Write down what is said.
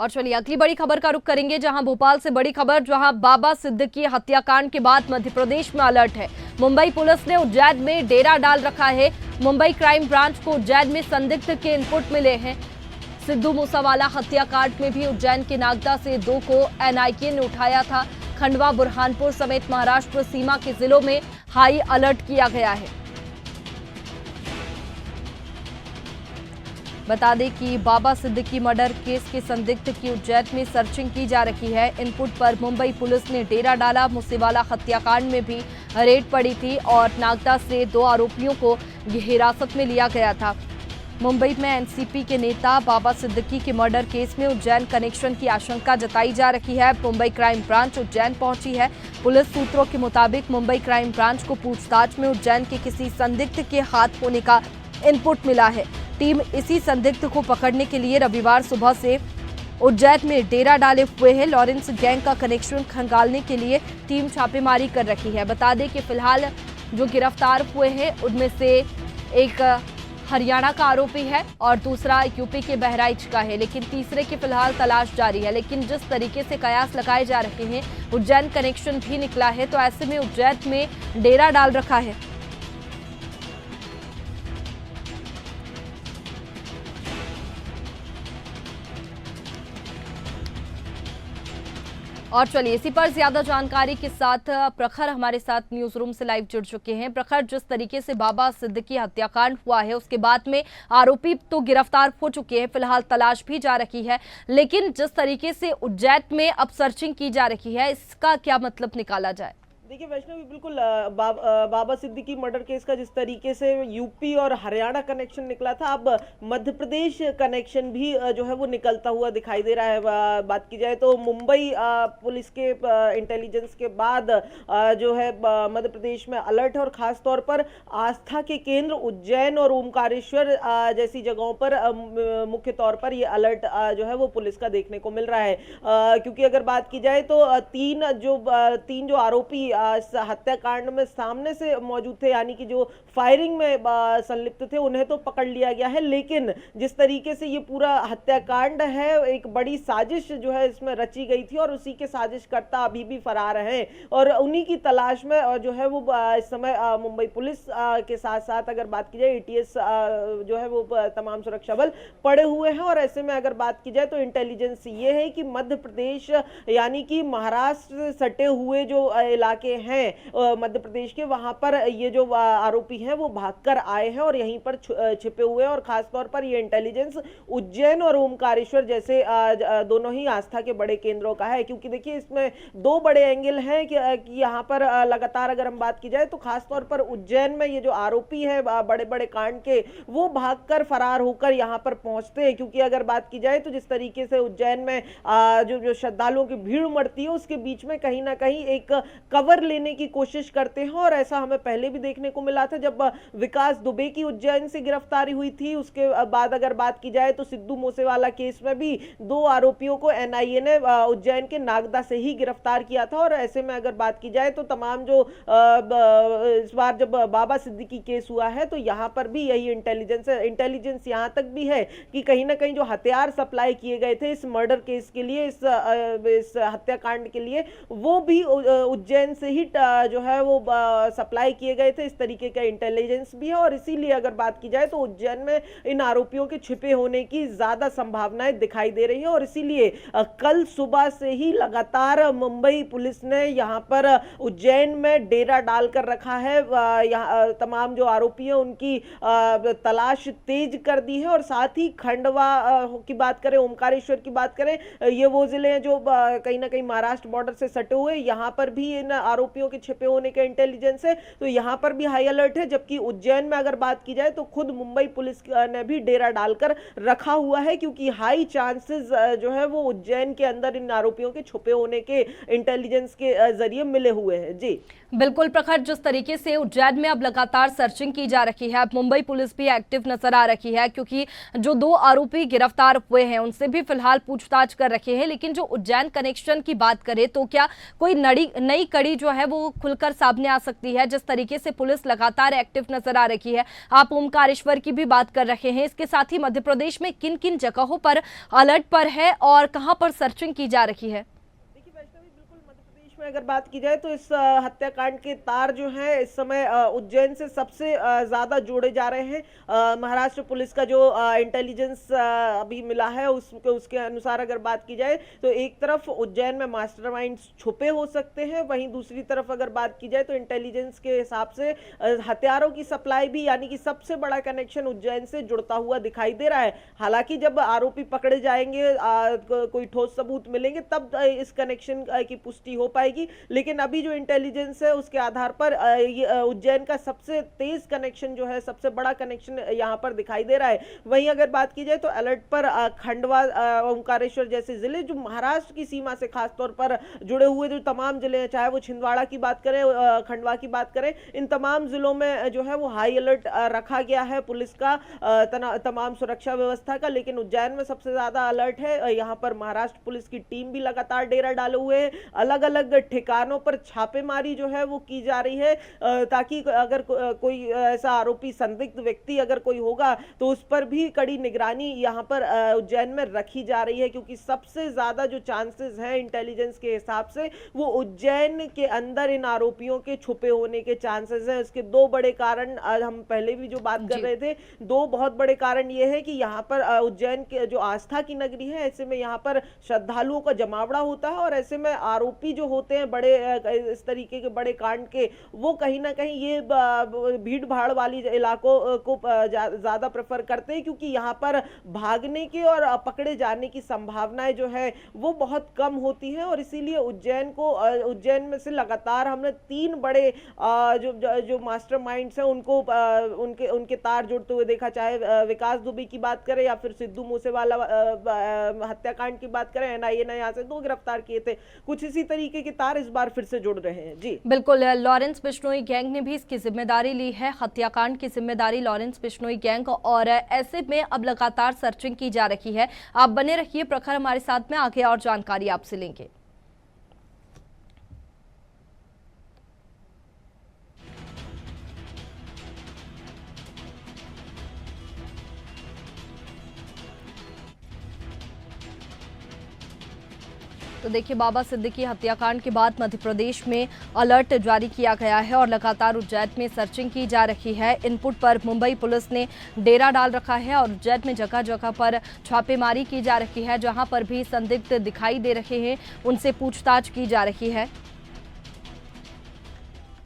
और चलिए अगली बड़ी खबर का रुख करेंगे, जहां भोपाल से बड़ी खबर, जहां बाबा सिद्दीकी हत्याकांड के बाद मध्य प्रदेश में अलर्ट है। मुंबई पुलिस ने उज्जैन में डेरा डाल रखा है। मुंबई क्राइम ब्रांच को उज्जैन में संदिग्ध के इनपुट मिले हैं। सिद्धू मूसावाला हत्याकांड में भी उज्जैन के नागदा से 2 को एनआईए ने उठाया था। खंडवा, बुरहानपुर समेत महाराष्ट्र सीमा के जिलों में हाई अलर्ट किया गया है। बता दें कि बाबा सिद्दीकी मर्डर केस के संदिग्ध की उज्जैन में सर्चिंग की जा रही है। इनपुट पर मुंबई पुलिस ने डेरा डाला। मूसेवाला हत्याकांड में भी रेड पड़ी थी और नागदा से 2 आरोपियों को हिरासत में लिया गया था। मुंबई में एनसीपी के नेता बाबा सिद्दीकी के मर्डर केस में उज्जैन कनेक्शन की आशंका जताई जा रही है। मुंबई क्राइम ब्रांच उज्जैन पहुंची है। पुलिस सूत्रों के मुताबिक मुंबई क्राइम ब्रांच को पूछताछ में उज्जैन के किसी संदिग्ध के हाथ होने का इनपुट मिला है। टीम इसी संदिग्ध को पकड़ने के लिए रविवार सुबह से उज्जैन में डेरा डाले हुए है। लॉरेंस गैंग का कनेक्शन खंगालने के लिए टीम छापेमारी कर रखी है। बता दें कि फिलहाल जो गिरफ्तार हुए हैं उनमें से एक हरियाणा का आरोपी है और दूसरा यूपी के बहराइच का है, लेकिन तीसरे की फिलहाल तलाश जारी है। लेकिन जिस तरीके से कयास लगाए जा रहे हैं, उज्जैन कनेक्शन भी निकला है, तो ऐसे में उज्जैन में डेरा डाल रखा है। और चलिए इसी पर ज्यादा जानकारी के साथ प्रखर हमारे साथ न्यूज रूम से लाइव जुड़ चुके हैं। प्रखर, जिस तरीके से बाबा सिद्दीकी हत्याकांड हुआ है उसके बाद में आरोपी तो गिरफ्तार हो चुके हैं, फिलहाल तलाश भी जा रही है, लेकिन जिस तरीके से उज्जैन में अब सर्चिंग की जा रही है, इसका क्या मतलब निकाला जाए? देखिए वैष्णवी, बिल्कुल बाबा सिद्दीकी मर्डर केस का जिस तरीके से यूपी और हरियाणा कनेक्शन निकला था, अब मध्य प्रदेश कनेक्शन भी जो है वो निकलता हुआ दिखाई दे रहा है। बात की जाए तो मुंबई पुलिस के इंटेलिजेंस के बाद जो है मध्य प्रदेश में अलर्ट है और खास तौर पर आस्था के केंद्र उज्जैन और ओमकारेश्वर जैसी जगहों पर मुख्य तौर पर ये अलर्ट जो है वो पुलिस का देखने को मिल रहा है। क्योंकि अगर बात की जाए तो तीन जो आरोपी हत्याकांड में सामने से मौजूद थे, यानी कि जो फायरिंग में संलिप्त थे, उन्हें तो पकड़ लिया गया है, लेकिन जिस तरीके से ये पूरा हत्याकांड है, एक बड़ी साजिश जो है इसमें रची गई थी और उसी के साजिशकर्ता अभी भी फरार हैं और उन्हीं की तलाश में जो है वो इस समय मुंबई पुलिस के साथ साथ अगर बात की जाए एटीएस जो है वो तमाम सुरक्षा बल पड़े हुए हैं। और ऐसे में अगर बात की जाए तो इंटेलिजेंस ये है कि मध्य प्रदेश यानी कि महाराष्ट्र सटे हुए जो इलाके हैं मध्य प्रदेश के, वहां पर ये जो आरोपी हैं वो भागकर आए हैं और यहीं पर छिपे हुए हैं। और खास तौर पर ये इंटेलिजेंस उज्जैन और ओमकारेश्वर जैसे दोनों ही आस्था के बड़े केंद्रों का है। क्योंकि देखिए इसमें 2 बड़े एंगल हैं कि यहाँ पर लगातार अगर हम बात की जाए तो खास तौर पर उज्जैन में ये जो आरोपी है बड़े बड़े कांड के, वो भागकर फरार होकर यहाँ पर पहुंचते हैं। क्योंकि अगर बात की जाए तो जिस तरीके से उज्जैन में जो श्रद्धालुओं की भीड़ उमड़ती है, उसके बीच में कहीं ना कहीं एक कवर लेने की कोशिश करते हैं। और ऐसा हमें पहले भी देखने को मिला था जब विकास दुबे की उज्जैन से गिरफ्तारी हुई थी। उसके बाद अगर बात की जाए तो सिद्धू मूसेवाला केस में भी 2 आरोपियों को एनआईए ने उज्जैन के नागदा से ही गिरफ्तार किया था। और ऐसे में अगर बात की जाए तो तमाम जो इस बार जब बाबा सिद्दीकी केस हुआ है तो यहां पर भी यही इंटेलिजेंस यहां तक भी है कि कहीं ना कहीं जो हथियार सप्लाई किए गए थे इस मर्डर केस के लिए, इस हत्याकांड के लिए, वो भी उज्जैन से ही जो है वो सप्लाई किए गए थे। इस तरीके का इंटेलिजेंस भी है और इसीलिए अगर बात की जाए तो उज्जैन में इन आरोपियों के छिपे होने की ज्यादा संभावनाएं दिखाई दे रही है। और इसीलिए कल सुबह से ही लगातार मुंबई पुलिस ने यहां पर उज्जैन में डेरा डालकर रखा है। यहाँ तमाम जो आरोपी हैं उनकी तलाश तेज कर दी है। और साथ ही खंडवा की बात करें, ओमकारेश्वर की बात करें, ये वो जिले हैं जो कहीं ना कहीं महाराष्ट्र बॉर्डर से सटे हुए, यहां पर भी इन आरोपियों के छिपे होने का इंटेलिजेंस है, तो यहां पर भी हाई अलर्ट है। जबकि उज्जैन में अगर बात की जाए तो खुद मुंबई पुलिस ने भी डेरा डालकर रखा हुआ है, क्योंकि हाई चांसेस जो है वो उज्जैन के अंदर इन आरोपियों के छुपे होने के इंटेलिजेंस के जरिए मिले हुए हैं। जी बिल्कुल प्रखर, जिस तरीके से उज्जैन में अब लगातार सर्चिंग की जा रही है, अब मुंबई पुलिस भी एक्टिव नजर आ रही है, क्योंकि जो 2 आरोपी गिरफ्तार हुए हैं उनसे भी फिलहाल पूछताछ कर रहे हैं। लेकिन जो उज्जैन कनेक्शन की बात करें तो क्या कोई नई कड़ी जो है वो खुलकर सामने आ सकती है, जिस तरीके से पुलिस लगातार एक्टिव नजर आ रही है। आप ओमकारेश्वर की भी बात कर रहे हैं, इसके साथ ही मध्य प्रदेश में किन किन जगहों पर अलर्ट पर है और कहां पर सर्चिंग की जा रही है? में अगर बात की जाए तो इस हत्याकांड के तार जो हैं इस समय उज्जैन से सबसे ज्यादा जोड़े जा रहे हैं। महाराष्ट्र पुलिस का जो इंटेलिजेंस अभी मिला है उसके अनुसार अगर बात की जाए तो एक तरफ उज्जैन में मास्टरमाइंड्स छुपे हो सकते हैं, वहीं दूसरी तरफ अगर बात की जाए तो इंटेलिजेंस के हिसाब से हथियारों की सप्लाई भी, यानी कि सबसे बड़ा कनेक्शन उज्जैन से जुड़ता हुआ दिखाई दे रहा है। हालांकि जब आरोपी पकड़े जाएंगे, कोई ठोस सबूत मिलेंगे, तब इस कनेक्शन की पुष्टि हो पाएगी। लेकिन अभी जो इंटेलिजेंस है उसके आधार पर उज्जैन का सबसे तेज कनेक्शन जो है, सबसे बड़ा कनेक्शन यहां पर दिखाई दे रहा है। वहीं अगर बात की जाए तो अलर्ट पर खंडवा, ओमकारेश्वर जैसे जिले जो महाराष्ट्र की सीमा से खास तौर पर जुड़े हुए जो तमाम जिले हैं, चाहे वो छिंदवाड़ा की बात करें, खंडवा की बात करें, इन तमाम जिलों में जो है वो हाई अलर्ट रखा गया है पुलिस का, तमाम सुरक्षा व्यवस्था का। लेकिन उज्जैन में सबसे ज्यादा अलर्ट है। यहाँ पर महाराष्ट्र पुलिस की टीम भी लगातार डेरा डाले हुए है, अलग अलग ठिकानों पर छापेमारी जो है वो की जा रही है, ताकि अगर कोई ऐसा आरोपी, संदिग्ध व्यक्ति अगर कोई होगा तो उस पर भी कड़ी निगरानी यहाँ पर उज्जैन में रखी जा रही है। क्योंकि सबसे ज्यादा जो चांसेस हैं इंटेलिजेंस के हिसाब से वो उज्जैन के अंदर इन आरोपियों के छुपे होने के चांसेस हैं। इसके दो बड़े कारण हम पहले भी जो बात कर रहे थे, दो बहुत बड़े कारण ये है कि यहाँ पर उज्जैन के जो आस्था की नगरी है, ऐसे में यहाँ पर श्रद्धालुओं का जमावड़ा होता है और ऐसे में आरोपी जो होते हैं बड़े इस तरीके के बड़े कांड के, वो कहीं ना कहीं ये भीड़ भाड़ वाली इलाकों को ज्यादा प्रेफर करते हैं, क्योंकि यहाँ पर भागने की और पकड़े जाने की संभावनाएं जो है वो बहुत कम होती हैं। और इसीलिए उज्जैन में से लगातार हमने 3 बड़े जो मास्टरमाइंड्स हैं उनको उनके तार जोड़ते हुए देखा, चाहे विकास दुबे की बात करें या फिर सिद्धू मूसेवाला हत्याकांड की बात करें। एनआईए ने यहाँ से 2 गिरफ्तार किए थे, कुछ इसी तरीके के तार इस बार फिर से जुड़ रहे हैं। जी बिल्कुल, लॉरेंस बिश्नोई गैंग ने भी इसकी जिम्मेदारी ली है, हत्याकांड की जिम्मेदारी लॉरेंस बिश्नोई गैंग, और ऐसे में अब लगातार सर्चिंग की जा रही है। आप बने रहिए प्रखर हमारे साथ में, आगे और जानकारी आपसे लेंगे। तो देखिए, बाबा सिद्दीकी हत्याकांड के बाद मध्य प्रदेश में अलर्ट जारी किया गया है और लगातार उज्जैन में सर्चिंग की जा रही है। इनपुट पर मुंबई पुलिस ने डेरा डाल रखा है और उज्जैन में जगह जगह पर छापेमारी की जा रही है। जहां पर भी संदिग्ध दिखाई दे रहे हैं उनसे पूछताछ की जा रही है।